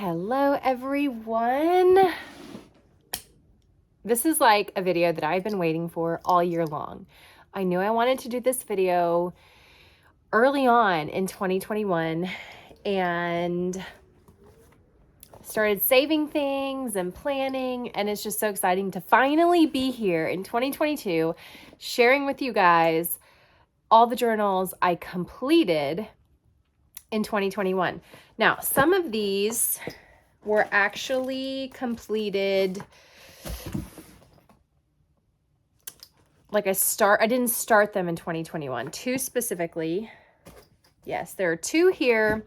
Hello everyone. This is like a video that I've been waiting for all year long. I knew I wanted to do this video early on in 2021 and started saving things and planning, and it's just so exciting to finally be here in 2022 sharing with you guys all the journals I completed in 2021. Now, some of these were actually completed I didn't start them in 2021. Two specifically. Yes, there are two here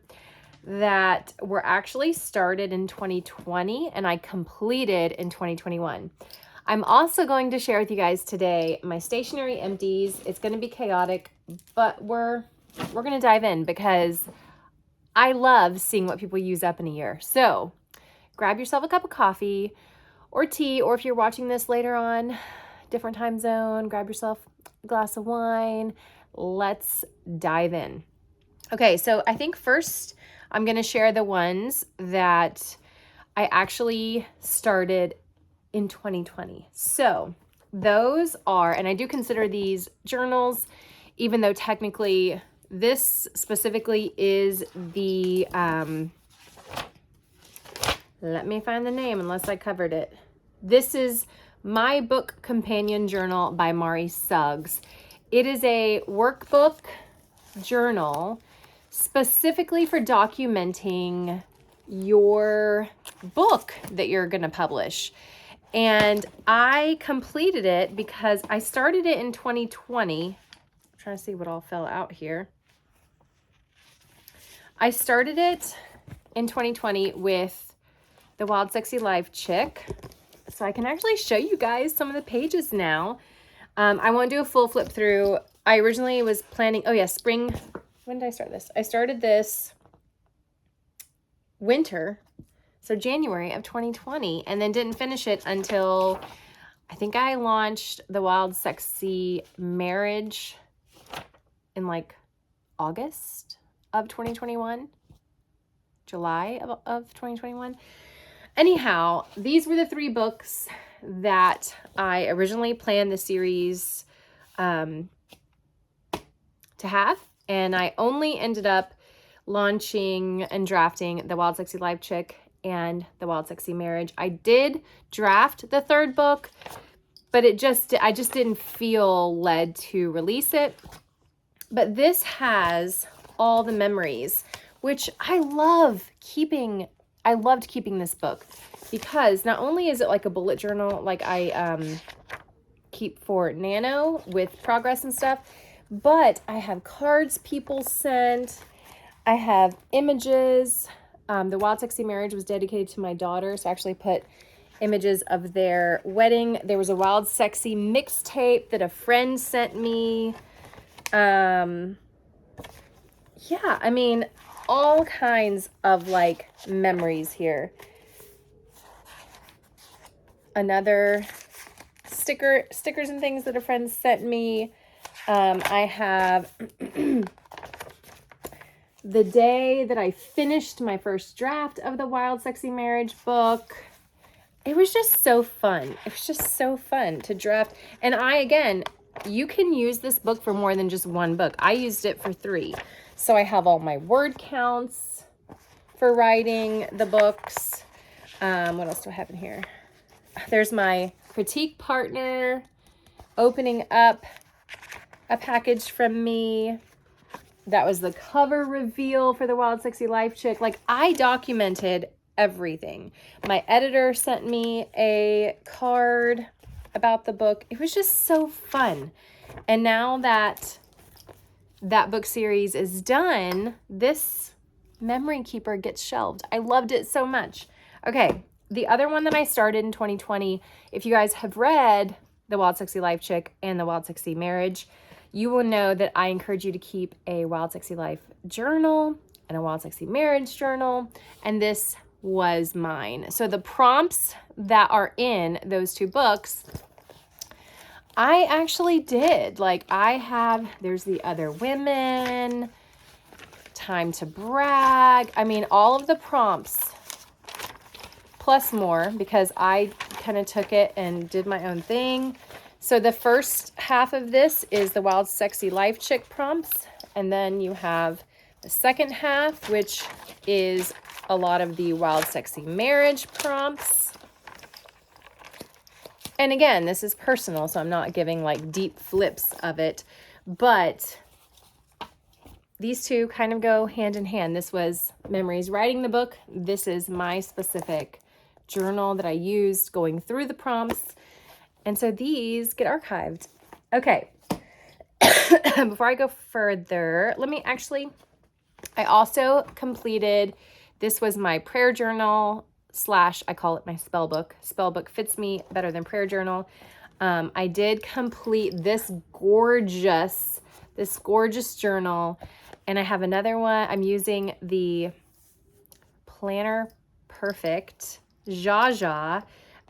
that were actually started in 2020 and I completed in 2021. I'm also going to share with you guys today my stationery empties. It's going to be chaotic, but we're going to dive in because I love seeing what people use up in a year. So grab yourself a cup of coffee or tea, or if you're watching this later on, different time zone, grab yourself a glass of wine. Let's dive in. Okay, so I think first I'm going to share the ones that I actually started in 2020. So those are, and I do consider these journals, even though technically this specifically is the, let me find the name unless I covered it. This is My Book Companion Journal by Mari Suggs. It is a workbook journal specifically for documenting your book that you're going to publish. And I completed it because I started it in 2020. I'm trying to see what all fell out here. I started it in 2020 with the Wild Sexy Life Chick. So I can actually show you guys some of the pages now. I won't do a full flip through. I originally was planning, spring. When did I start this? I started this winter, so January of 2020, and then didn't finish it until I think I launched the Wild Sexy Marriage in like August of 2021, July of 2021. Anyhow, these were the three books that I originally planned the series to have, and I only ended up launching and drafting the Wild Sexy Life Chick and the Wild Sexy Marriage. I did draft the third book, but I just didn't feel led to release it. But this has all the memories, which I loved keeping this book because not only is it like a bullet journal like I keep for Nano with progress and stuff, but I have cards people sent. I have images. The Wild Sexy Marriage was dedicated to my daughter, so I actually put images of their wedding. There was a Wild Sexy mixtape that a friend sent me. Yeah, I mean, all kinds of like memories here. Another stickers and things that a friend sent me. I have the day that I finished my first draft of the Wild Sexy Marriage book. It was just so fun. It was just so fun to draft. And you can use this book for more than just one book. I used it for 3. So I have all my word counts for writing the books. What else do I have in here? There's my critique partner opening up a package from me. That was the cover reveal for the Wild Sexy Life Chick. Like, I documented everything. My editor sent me a card about the book. It was just so fun. And now that book series is done, this memory keeper gets shelved. I loved it so much. Okay, the other one that I started in 2020, if you guys have read the Wild Sexy Life Chick and the Wild Sexy Marriage, you will know that I encourage you to keep a Wild Sexy Life journal and a Wild Sexy Marriage journal, and this was mine. So the prompts that are in those two books, I actually did. Like, there's the other women, time to brag. I mean, all of the prompts plus more because I kind of took it and did my own thing. So the first half of this is the Wild Sexy Life Chick prompts. And then you have the second half, which is a lot of the Wild Sexy Marriage prompts. And again, this is personal, so I'm not giving like deep flips of it, but these two kind of go hand in hand. This was Memories writing the book. This is my specific journal that I used going through the prompts. And so these get archived. Okay. Before I go further, I also completed, this was my prayer journal / I call it my spell book. Spell book fits me better than prayer journal. I did complete this gorgeous journal, and I have another one. I'm using the Planner Perfect Jaja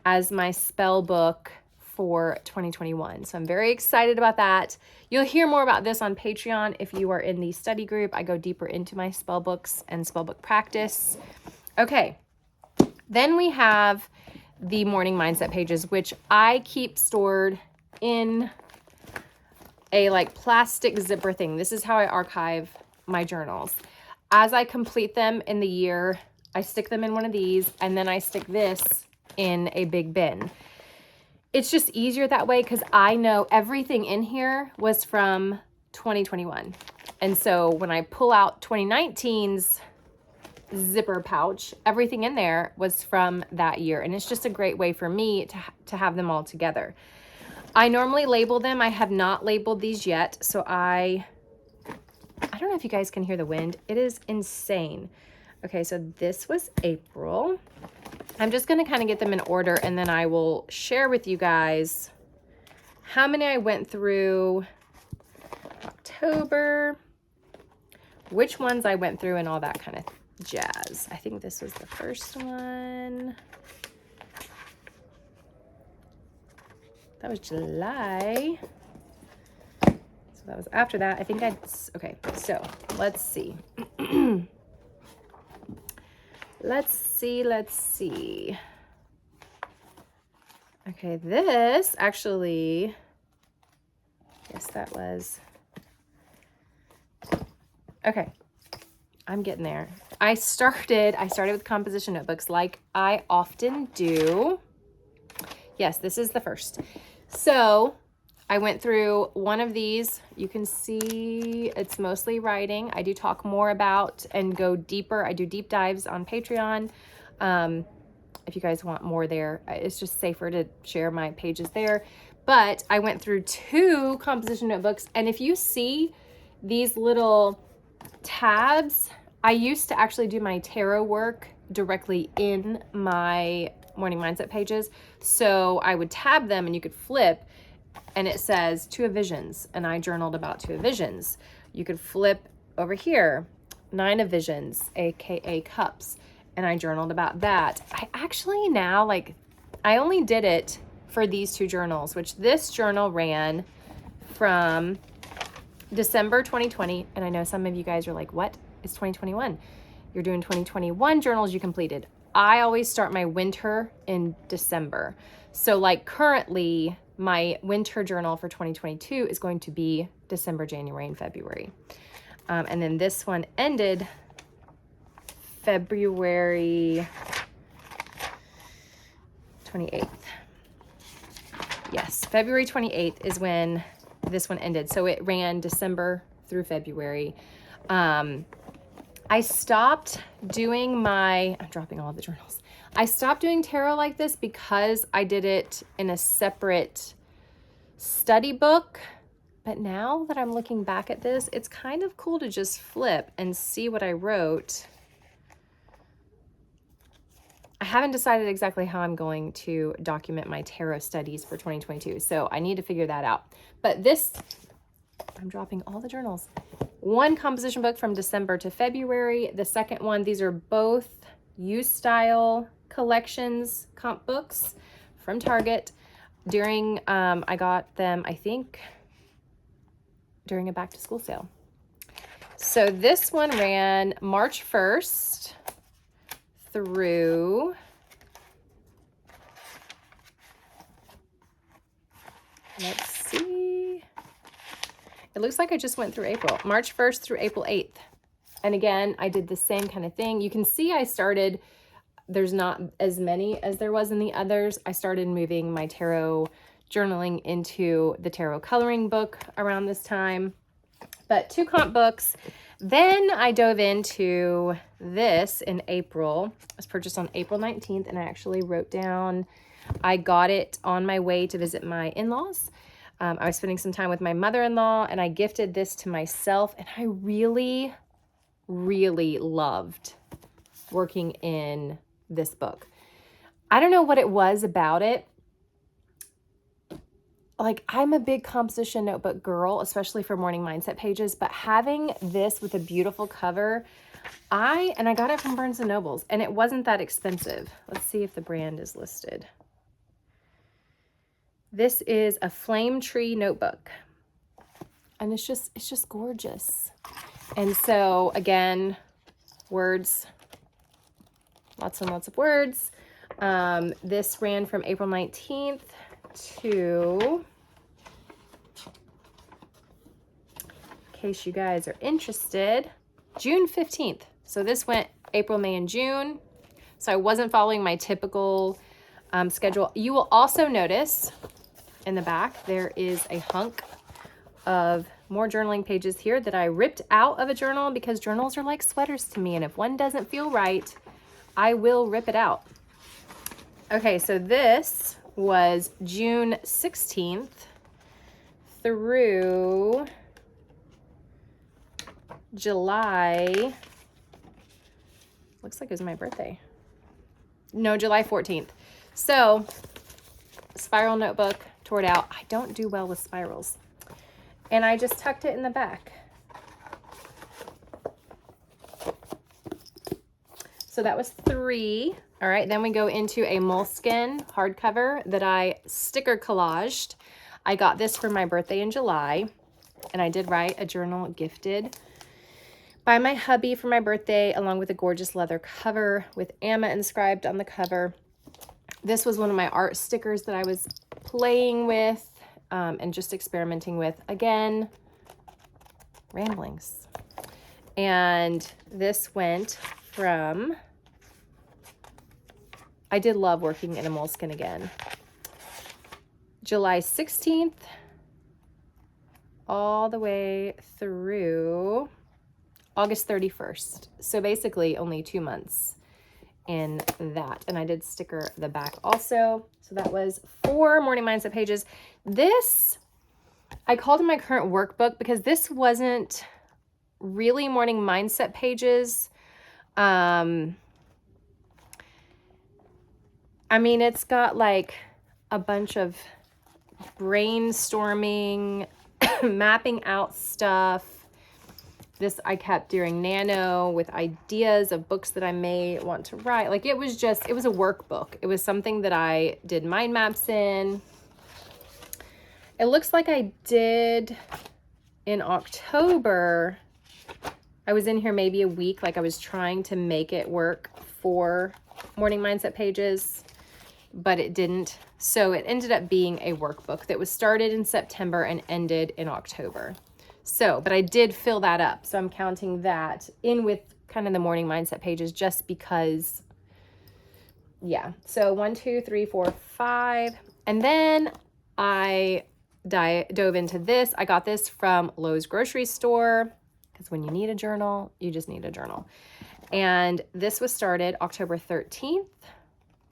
as my spell book for 2021. So I'm very excited about that. You'll hear more about this on Patreon. If you are in the study group, I go deeper into my spell books and spell book practice. Okay. Then we have the morning mindset pages, which I keep stored in a like plastic zipper thing. This is how I archive my journals. As I complete them in the year, I stick them in one of these, and then I stick this in a big bin. It's just easier that way because I know everything in here was from 2021. And so when I pull out 2019's zipper pouch, everything in there was from that year. And it's just a great way for me to have them all together. I normally label them. I have not labeled these yet. So I don't know if you guys can hear the wind. It is insane. Okay, so this was April. I'm just going to kind of get them in order, and then I will share with you guys how many I went through. October, which ones I went through and all that kind of jazz. I think this was the first one. That was July. So that was after that. I think okay, so let's see. Let's see. Okay, this actually, yes, that was, okay, I'm getting there. I started with composition notebooks like I often do. Yes, this is the first. So I went through one of these. You can see it's mostly writing. I do talk more about and go deeper. I do deep dives on Patreon. If you guys want more there, it's just safer to share my pages there. But I went through 2 composition notebooks. And if you see these little tabs, I used to actually do my tarot work directly in my morning mindset pages. So I would tab them and you could flip, and it says 2 of Visions, and I journaled about 2 of Visions. You could flip over here, 9 of Visions, aka Cups, and I journaled about that. I actually now, like, I only did it for these 2 journals, which this journal ran from December 2020, and I know some of you guys are like, what is 2021? You're doing 2021 journals you completed. I always start my winter in December. So like currently, my winter journal for 2022 is going to be December, January, and February. And then this one ended February 28th. Yes, February 28th is when this one ended. So it ran December through February. I stopped doing I'm dropping all the journals. I stopped doing tarot like this because I did it in a separate study book. But now that I'm looking back at this, it's kind of cool to just flip and see what I wrote. I haven't decided exactly how I'm going to document my tarot studies for 2022. So I need to figure that out. But this, I'm dropping all the journals. One composition book from December to February. The second one, these are both U Style Collections comp books from Target. During, I got them, I think, during a back to school sale. So this one ran March 1st through Let's see. It looks like I just went through April. March 1st through April 8th. And again, I did the same kind of thing. You can see I started, there's not as many as there was in the others. I started moving my tarot journaling into the tarot coloring book around this time. But 2 comp books. Then I dove into this in April. It was purchased on April 19th, and I actually wrote down, I got it on my way to visit my in-laws. I was spending some time with my mother-in-law, and I gifted this to myself, and I really, really loved working in this book. I don't know what it was about it. Like, I'm a big composition notebook girl, especially for morning mindset pages, but having this with a beautiful cover, I got it from Barnes & Nobles, and it wasn't that expensive. Let's see if the brand is listed. This is a Flame Tree notebook, and it's just gorgeous. And so again, words, lots and lots of words. This ran from April 19th to, in case you guys are interested, June 15th. So this went April, May, and June. So I wasn't following my typical schedule. You will also notice in the back, there is a hunk of more journaling pages here that I ripped out of a journal, because journals are like sweaters to me. And if one doesn't feel right, I will rip it out. Okay, so this was June 16th through July. Looks like it was my birthday. No, July 14th. So, spiral notebook, tore it out. I don't do well with spirals. And I just tucked it in the back. So that was 3. All right, then we go into a moleskin hardcover that I sticker collaged. I got this for my birthday in July, and I did write a journal gifted by my hubby for my birthday, along with a gorgeous leather cover with Amma inscribed on the cover. This was one of my art stickers that I was playing with and just experimenting with. Again, ramblings. And this went from, I did love working in a moleskin again, July 16th all the way through August 31st. So basically only 2 months in that. And I did sticker the back also. So that was 4 morning mindset pages. This, I called it my current workbook because this wasn't really morning mindset pages. I mean, it's got like a bunch of brainstorming, mapping out stuff. This I kept during Nano with ideas of books that I may want to write. Like, it was a workbook. It was something that I did mind maps in. It looks like I did in October. I was in here maybe a week. Like, I was trying to make it work for morning mindset pages, but it didn't. So it ended up being a workbook that was started in September and ended in October. So, but I did fill that up. So I'm counting that in with kind of the morning mindset pages just because, yeah. So 1, 2, 3, 4, 5. And then I dove into this. I got this from Lowe's grocery store because when you need a journal, you just need a journal. And this was started October 13th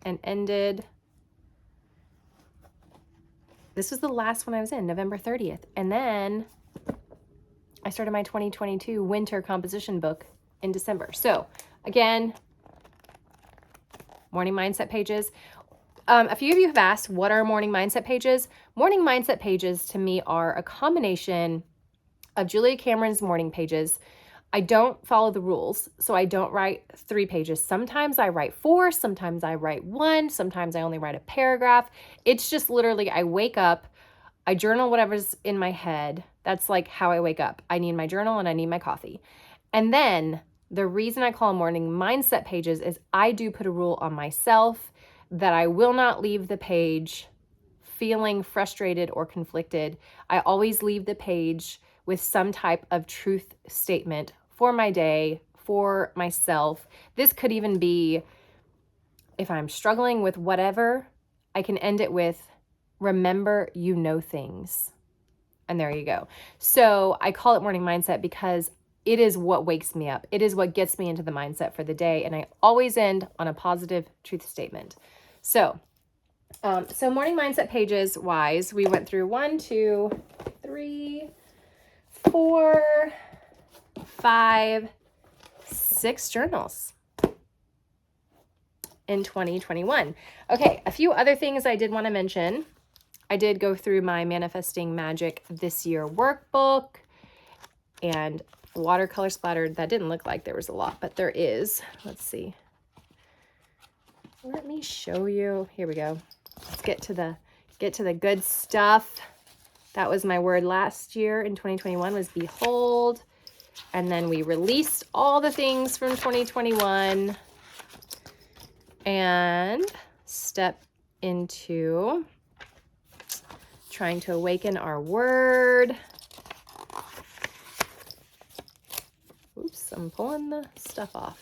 and ended, this was the last one I was in, November 30th. And then I started my 2022 winter composition book in December. So again, morning mindset pages. A few of you have asked, what are morning mindset pages? Morning mindset pages to me are a combination of Julia Cameron's morning pages. I don't follow the rules, so I don't write 3 pages. Sometimes I write 4, sometimes I write 1, sometimes I only write a paragraph. It's just literally, I wake up, I journal whatever's in my head. That's like how I wake up. I need my journal and I need my coffee. And then the reason I call them morning mindset pages is I do put a rule on myself that I will not leave the page feeling frustrated or conflicted, I always leave the page with some type of truth statement for my day, for myself. This could even be, if I'm struggling with whatever, I can end it with, remember you know things. And there you go. So I call it morning mindset because it is what wakes me up. It is what gets me into the mindset for the day. And I always end on a positive truth statement. So morning mindset pages wise, we went through 1, 2, 3, 4, 5, 6 journals in 2021. Okay, a few other things I did want to mention. I did go through my Manifesting Magic This Year workbook and watercolor splattered. That didn't look like there was a lot, but there is. Let's see. Let me show you. Here we go. Let's get to the good stuff. That was my word last year in 2021 was behold. And then we released all the things from 2021 and step into trying to awaken our word. Oops, I'm pulling the stuff off.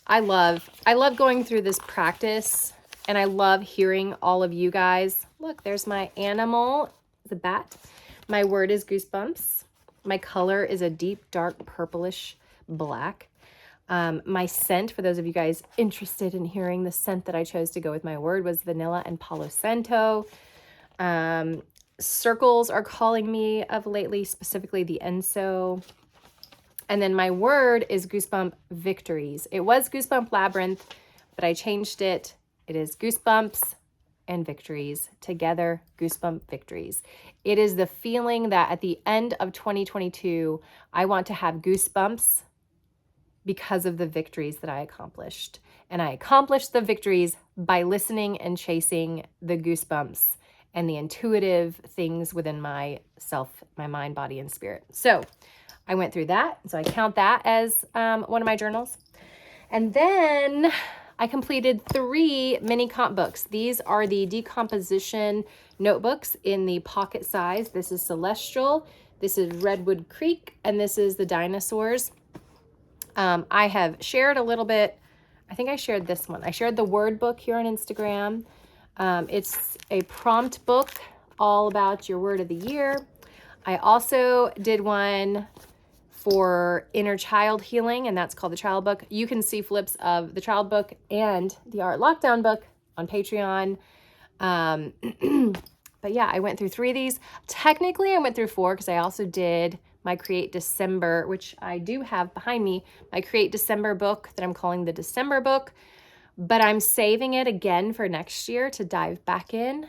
I love going through this practice, and I love hearing all of you guys. Look, there's my animal, the bat. My word is goosebumps. My color is a deep, dark, purplish black. My scent, for those of you guys interested in hearing the scent that I chose to go with my word, was vanilla and Palo Santo. Circles are calling me of lately, specifically the Enso. And then my word is Goosebump Victories. It was Goosebump Labyrinth, but I changed it. It is Goosebumps and Victories together, Goosebump Victories. It is the feeling that at the end of 2022, I want to have goosebumps because of the victories that I accomplished. And I accomplished the victories by listening and chasing the goosebumps and the intuitive things within myself, my mind, body, and spirit. So I went through that. So I count that as one of my journals. And then I completed 3 mini comp books. These are the decomposition notebooks in the pocket size. This is Celestial, this is Redwood Creek, and this is the Dinosaurs. I have shared a little bit. I think I shared this one. I shared the word book here on Instagram. It's a prompt book all about your word of the year. I also did one for inner child healing, and that's called the child book. You can see flips of the child book and the art lockdown book on Patreon. But yeah, I went through 3 of these. Technically, I went through 4 because I also did my Create December, which I do have behind me, my Create December book that I'm calling the December book, but I'm saving it again for next year to dive back in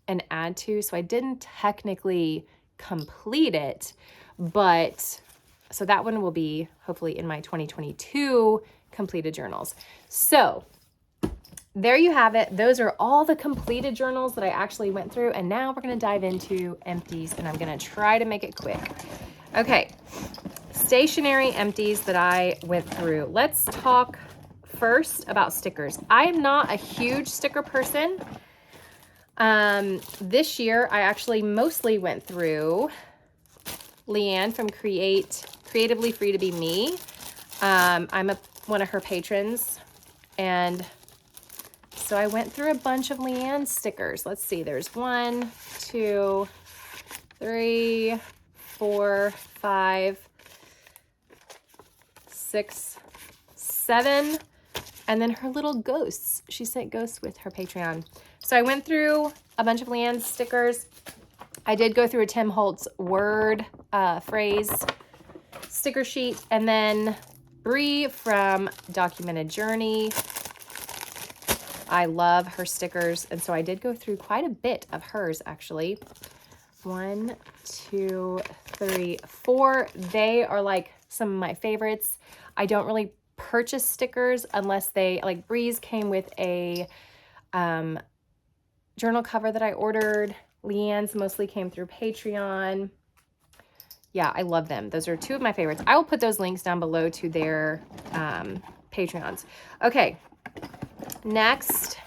and add to. So I didn't technically complete it, but so that one will be hopefully in my 2022 completed journals. So there you have it. Those are all the completed journals that I actually went through. And now we're going to dive into empties, and I'm going to try to make it quick. Okay. Stationery empties that I went through. Let's talk first about stickers. I am not a huge sticker person. This year I actually mostly went through Leanne from Creatively Free to Be Me. I'm one of her patrons, and so I went through a bunch of Leanne stickers. Let's see, there's 1, 2, 3, 4, 5, 6, 7, and then her little ghosts. She sent ghosts with her Patreon. So I went through a bunch of Leanne stickers. I did go through a Tim Holtz word phrase sticker sheet, and then Brie from Documented Journey. I love her stickers, and so I did go through quite a bit of hers actually. 1, 2, 3, 4. They are like some of my favorites. I don't really purchase stickers unless they, like Bree's came with a journal cover that I ordered. Leanne's mostly came through Patreon. Yeah, I love them. Those are 2 of my favorites. I will put those links down below to their Patreons. Okay, next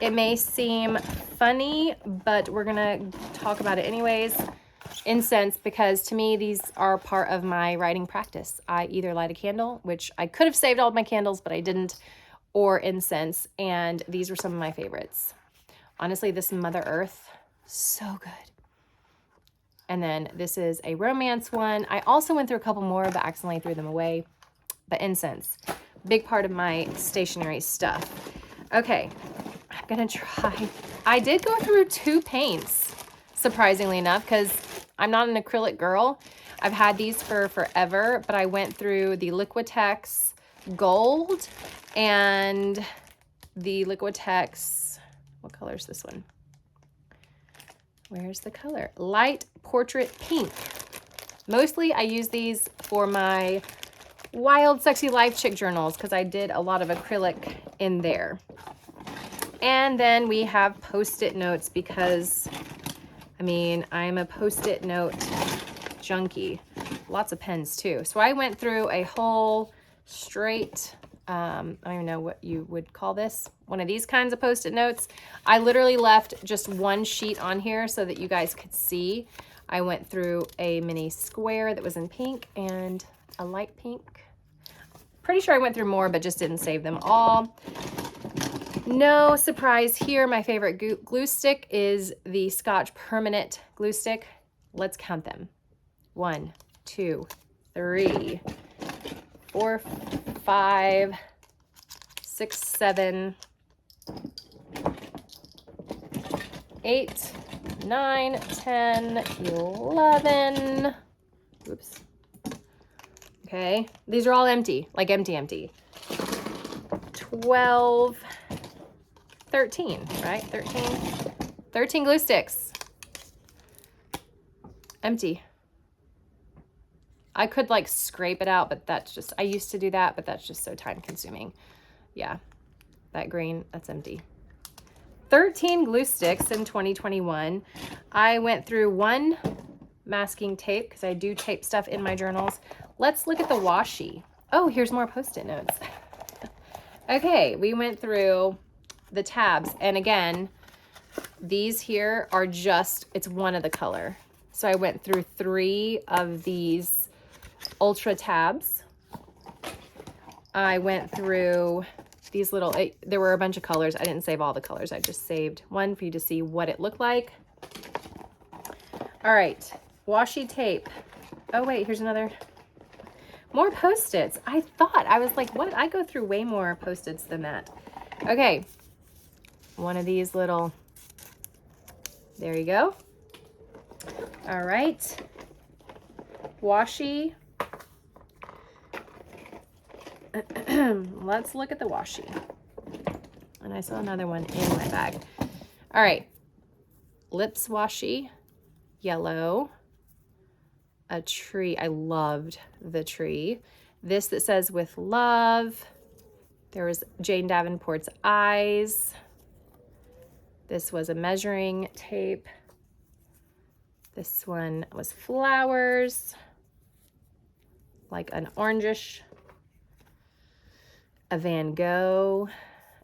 It may seem funny, but we're gonna talk about it anyways. Incense, because to me, these are part of my writing practice. I either light a candle, which I could have saved all of my candles, but I didn't, or incense, and these were some of my favorites. Honestly, this Mother Earth, so good. And then this is a romance one. I also went through a couple more, but accidentally threw them away. But incense, big part of my stationery stuff. Okay, I'm gonna try. I did go through 2 paints, surprisingly enough, because I'm not an acrylic girl. I've had these for forever, but I went through the Liquitex Gold and the Liquitex, what color is this one? Where's the color? Light Portrait Pink. Mostly I use these for my Wild Sexy Life Chick journals because I did a lot of acrylic in there. And then we have Post-it notes because, I mean, I'm a Post-it note junkie. Lots of pens too. So I went through a whole straight, I don't even know what you would call this, one of these kinds of Post-it notes. I literally left just 1 sheet on here so that you guys could see. I went through a mini square that was in pink and a light pink. Pretty sure I went through more, but just didn't save them all. No surprise here. My favorite glue stick is the Scotch Permanent glue stick. Let's count them. 1, 2, 3, 4, 5, 6, 7, 8, 9, 10, 11. Oops. Okay, these are all empty, like empty. 12, 13, right? 13 glue sticks. Empty. I could like scrape it out, but that's just, I used to do that, but that's just so time consuming. Yeah, that green, that's empty. 13 glue sticks in 2021. I went through 1 masking tape because I do tape stuff in my journals. Let's look at the washi. Oh, here's more Post-it notes. Okay, we went through the tabs, and again, these here are just, it's one of the color. So I went through 3 of these ultra tabs. I went through these little, there were a bunch of colors. I didn't save all the colors. I just saved 1 for you to see what it looked like. All right, washi tape. Oh wait, here's another. More Post-its. I was like, what? I go through way more Post-its than that. Okay, one of these little, there you go. All right, washi. Let's look at the washi. And I saw another one in my bag. All right, lips washi, yellow. A tree. I loved the tree. This that says with love. There was Jane Davenport's eyes. This was a measuring tape. This one was flowers, like an orangish. A Van Gogh,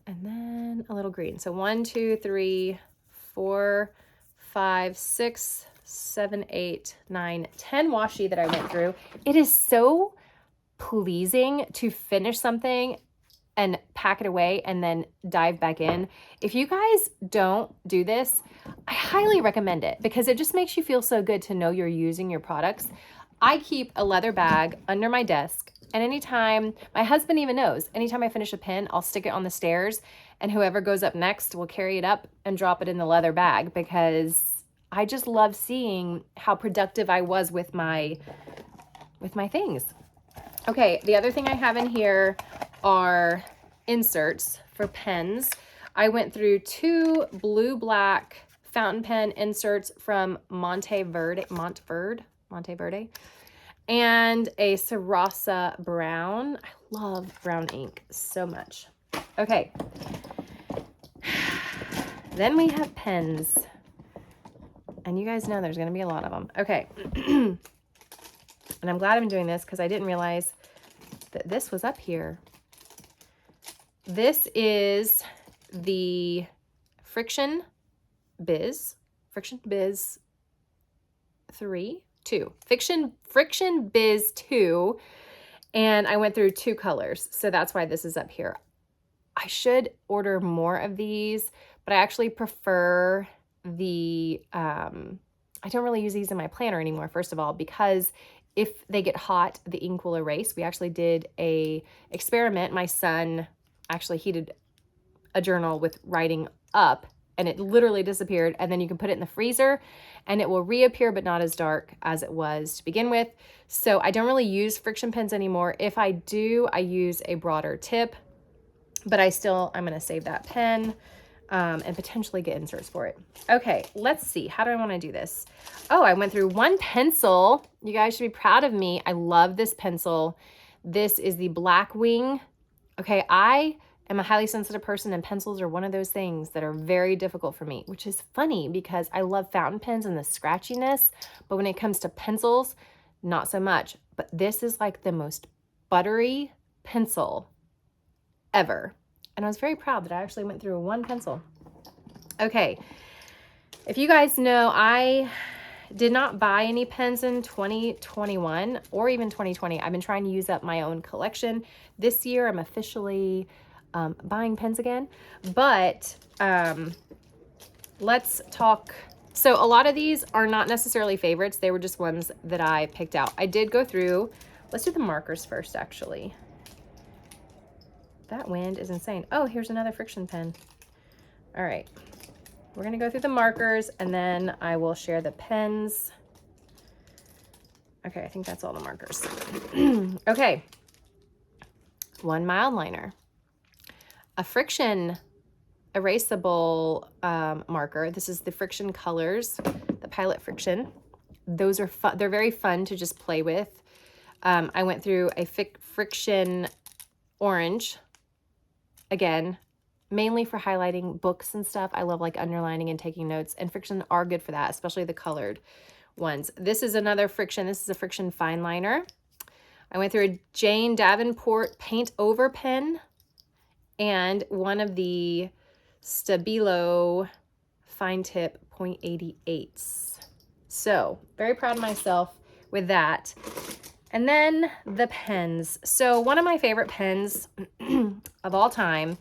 and then a little green. So 1, 2, 3, 4, 5, 6, 7, 8, 9, 10 washi that I went through. It is so pleasing to finish something and pack it away and then dive back in. If you guys don't do this, I highly recommend it because it just makes you feel so good to know you're using your products. I keep a leather bag under my desk, and anytime, my husband even knows, anytime I finish a pen, I'll stick it on the stairs, and whoever goes up next will carry it up and drop it in the leather bag because I just love seeing how productive I was with my things. Okay, the other thing I have in here are inserts for pens. I went through 2 blue-black fountain pen inserts from Monteverde, and a Sarasa brown. I love brown ink so much. Okay. Then we have pens. And you guys know there's going to be a lot of them. Okay. And I'm glad I'm doing this because I didn't realize that this was up here. This is the Friction Biz 2. Friction Biz 2. And I went through 2 colors. So that's why this is up here. I should order more of these, but I actually prefer the, I don't really use these in my planner anymore, first of all, because if they get hot, the ink will erase. We actually did a experiment. My son actually heated a journal with writing up, and it literally disappeared. And then you can put it in the freezer and it will reappear, but not as dark as it was to begin with. So I don't really use friction pens anymore. If I do, I use a broader tip, but I'm going to save that pen and potentially get inserts for it. Okay, let's see. How do I want to do this? Oh, I went through one pencil. You guys should be proud of me. I love this pencil. This is the Blackwing. Okay, I am a highly sensitive person, and pencils are one of those things that are very difficult for me, which is funny because I love fountain pens and the scratchiness, but when it comes to pencils, not so much. But this is like the most buttery pencil ever. And I was very proud that I actually went through one pencil. Okay, if you guys know, I did not buy any pens in 2021 or even 2020. I've been trying to use up my own collection. This year, I'm officially buying pens again. But let's talk. So a lot of these are not necessarily favorites. They were just ones that I picked out. I did go through. Let's do the markers first, actually. That wind is insane. Oh, here's another friction pen. All right. We're going to go through the markers, and then I will share the pens. Okay, I think that's all the markers. Okay. 1 mild liner. A friction erasable marker. This is the Friction Colors, the Pilot Friction. Those are fun. They're very fun to just play with. I went through a Friction Orange. Again, mainly for highlighting books and stuff. I love like underlining and taking notes, and Friction are good for that, especially the colored ones. This is another Friction. This is a Friction Fine Liner. I went through a Jane Davenport Paint Over pen and one of the Stabilo Fine Tip .88s. So very proud of myself with that. And then the pens. So one of my favorite pens of all time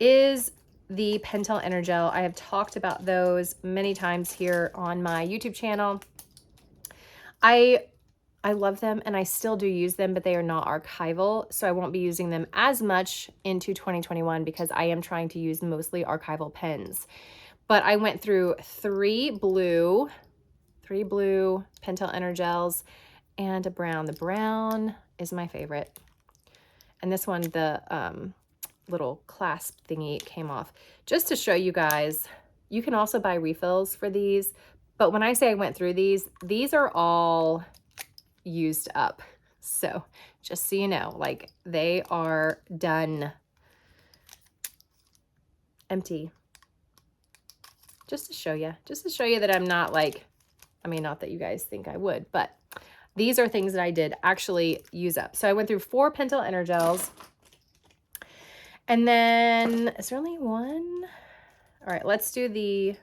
is the Pentel Energel. I have talked about those many times here on my YouTube channel. I love them, and I still do use them, but they are not archival, so I won't be using them as much into 2021 because I am trying to use mostly archival pens. But I went through three blue Pentel Energels and a brown. The brown is my favorite. And this one, the little clasp thingy came off. Just to show you guys, you can also buy refills for these. But when I say I went through these are all used up. So just so you know, like they are done. Empty. Just to show you that I'm not like, I mean, not that you guys think I would, but these are things that I did actually use up. So I went through 4 Pentel Energels. And then, is there only one? All right, let's do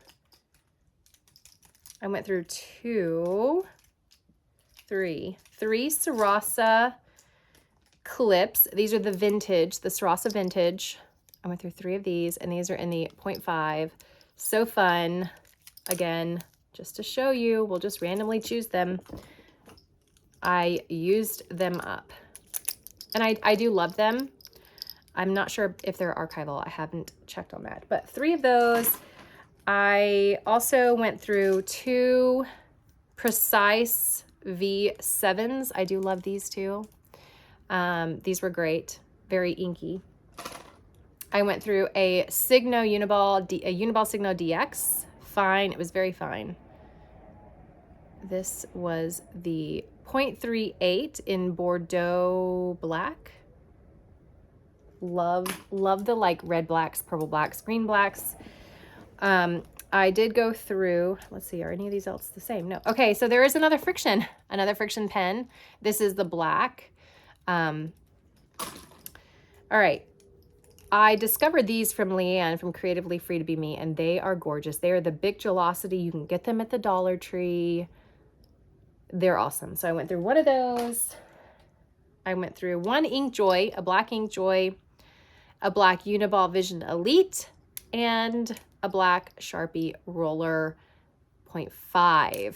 I went through 3 Sarasa clips. These are the vintage, the Sarasa vintage. I went through 3 of these, and these are in the 0.5. So fun. Again, just to show you, we'll just randomly choose them. I used them up. And I do love them. I'm not sure if they're archival. I haven't checked on that. But 3 of those. I also went through 2 Precise V7s. I do love these too. These were great. Very inky. I went through a Signo Uniball, a Uniball Signo DX. Fine. It was very fine. This was the 0.38 in Bordeaux black. Love the like red blacks, purple blacks, green blacks. I did go through, let's see, are any of these else the same? No. Okay, so there is another friction pen. This is the black. All right. I discovered these from Leanne from Creatively Free to Be Me, and they are gorgeous. They are the Big Gelosity. You can get them at the Dollar Tree. They're awesome. So I went through one of those. I went through one Inkjoy, a black Inkjoy, a black Uniball Vision Elite, and a black Sharpie Roller 0.5.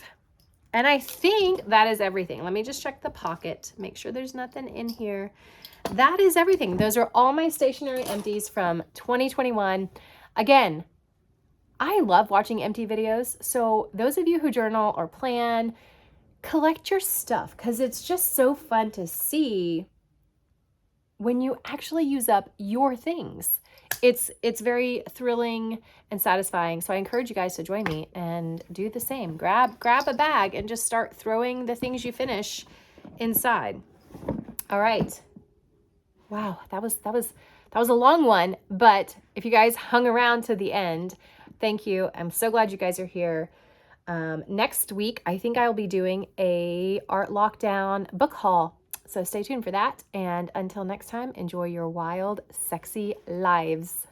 And I think that is everything. Let me just check the pocket, make sure there's nothing in here. That is everything. Those are all my stationery empties from 2021. Again, I love watching empty videos. So those of you who journal or plan, collect your stuff because it's just so fun to see when you actually use up your things. It's very thrilling and satisfying. So I encourage you guys to join me and do the same. Grab a bag and just start throwing the things you finish inside. All right. Wow, that was a long one, but if you guys hung around to the end, thank you. I'm so glad you guys are here. Next week, I think I will be doing a Art Lockdown book haul. So stay tuned for that. And until next time, enjoy your wild, sexy lives.